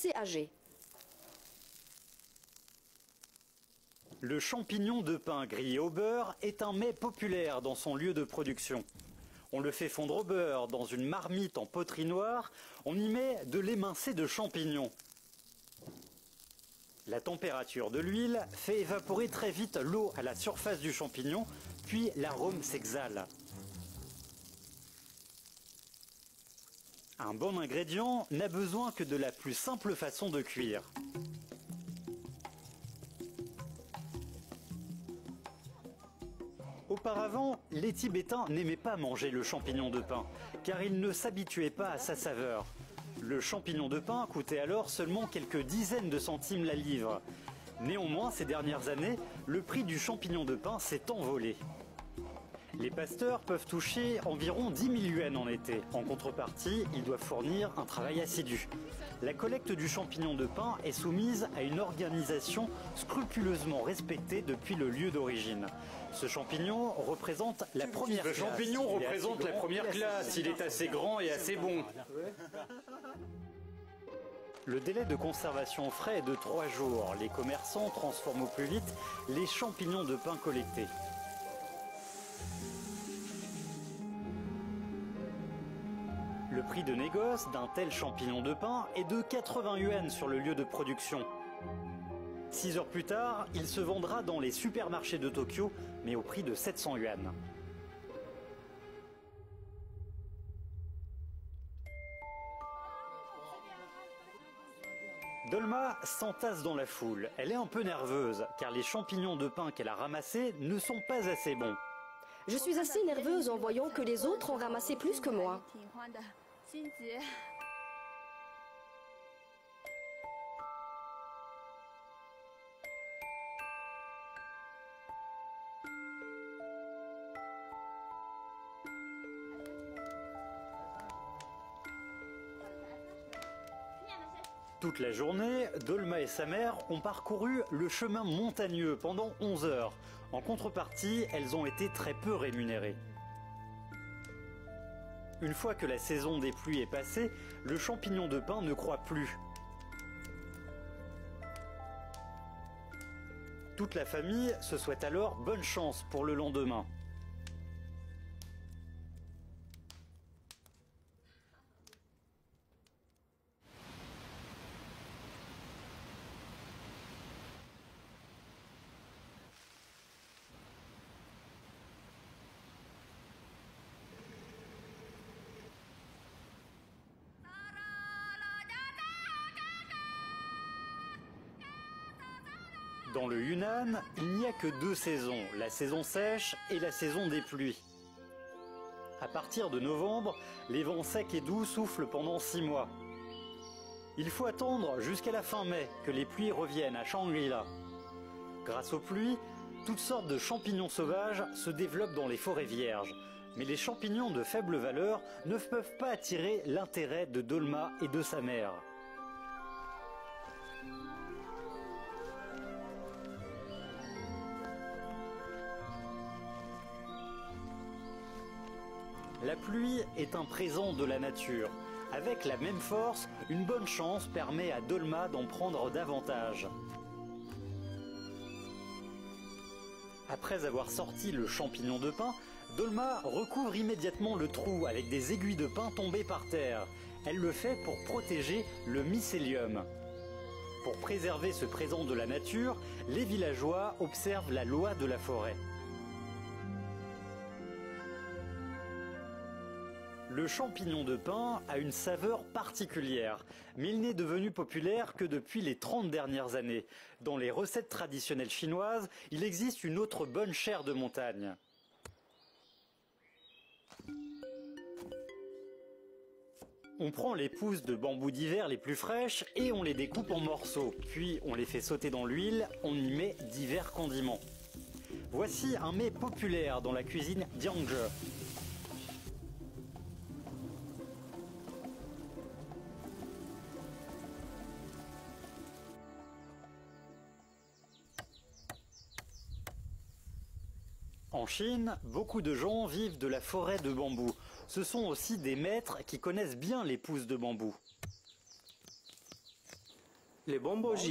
assez âgé. Le champignon de pin grillé au beurre est un mets populaire dans son lieu de production. On le fait fondre au beurre dans une marmite en poterie noire, on y met de l'émincé de champignons. La température de l'huile fait évaporer très vite l'eau à la surface du champignon, puis l'arôme s'exhale. Un bon ingrédient n'a besoin que de la plus simple façon de cuire. Auparavant, les Tibétains n'aimaient pas manger le champignon de pin, car ils ne s'habituaient pas à sa saveur. Le champignon de pin coûtait alors seulement quelques dizaines de centimes la livre. Néanmoins, ces dernières années, le prix du champignon de pin s'est envolé. Les pasteurs peuvent toucher environ 10 000 yuans en été. En contrepartie, ils doivent fournir un travail assidu. La collecte du champignon de pin est soumise à une organisation scrupuleusement respectée depuis le lieu d'origine. Ce champignon représente la première classe. Le champignon représente la première classe, il est assez grand et assez bon. Le délai de conservation frais est de 3 jours. Les commerçants transforment au plus vite les champignons de pin collectés. Le prix de négoce d'un tel champignon de pin est de 80 yuans sur le lieu de production. 6 heures plus tard, il se vendra dans les supermarchés de Tokyo, mais au prix de 700 yuans. Dolma s'entasse dans la foule. Elle est un peu nerveuse, car les champignons de pin qu'elle a ramassés ne sont pas assez bons. Je suis assez nerveuse en voyant que les autres ont ramassé plus que moi. Toute la journée, Dolma et sa mère ont parcouru le chemin montagneux pendant 11 heures. En contrepartie, elles ont été très peu rémunérées. Une fois que la saison des pluies est passée, le champignon de pin ne croît plus. Toute la famille se souhaite alors bonne chance pour le lendemain. Dans le Yunnan, il n'y a que 2 saisons, la saison sèche et la saison des pluies. À partir de novembre, les vents secs et doux soufflent pendant 6 mois. Il faut attendre jusqu'à la fin mai que les pluies reviennent à Shangri-La. Grâce aux pluies, toutes sortes de champignons sauvages se développent dans les forêts vierges. Mais les champignons de faible valeur ne peuvent pas attirer l'intérêt de Dolma et de sa mère. La pluie est un présent de la nature. Avec la même force, une bonne chance permet à Dolma d'en prendre davantage. Après avoir sorti le champignon de pin, Dolma recouvre immédiatement le trou avec des aiguilles de pin tombées par terre. Elle le fait pour protéger le mycélium. Pour préserver ce présent de la nature, les villageois observent la loi de la forêt. Le champignon de pin a une saveur particulière, mais il n'est devenu populaire que depuis les 30 dernières années. Dans les recettes traditionnelles chinoises, il existe une autre bonne chair de montagne. On prend les pousses de bambou d'hiver les plus fraîches et on les découpe en morceaux. Puis on les fait sauter dans l'huile, on y met divers condiments. Voici un mets populaire dans la cuisine Jiangzhe. En Chine, beaucoup de gens vivent de la forêt de bambou. Ce sont aussi des maîtres qui connaissent bien les pousses de bambou. Les bombes aux JO.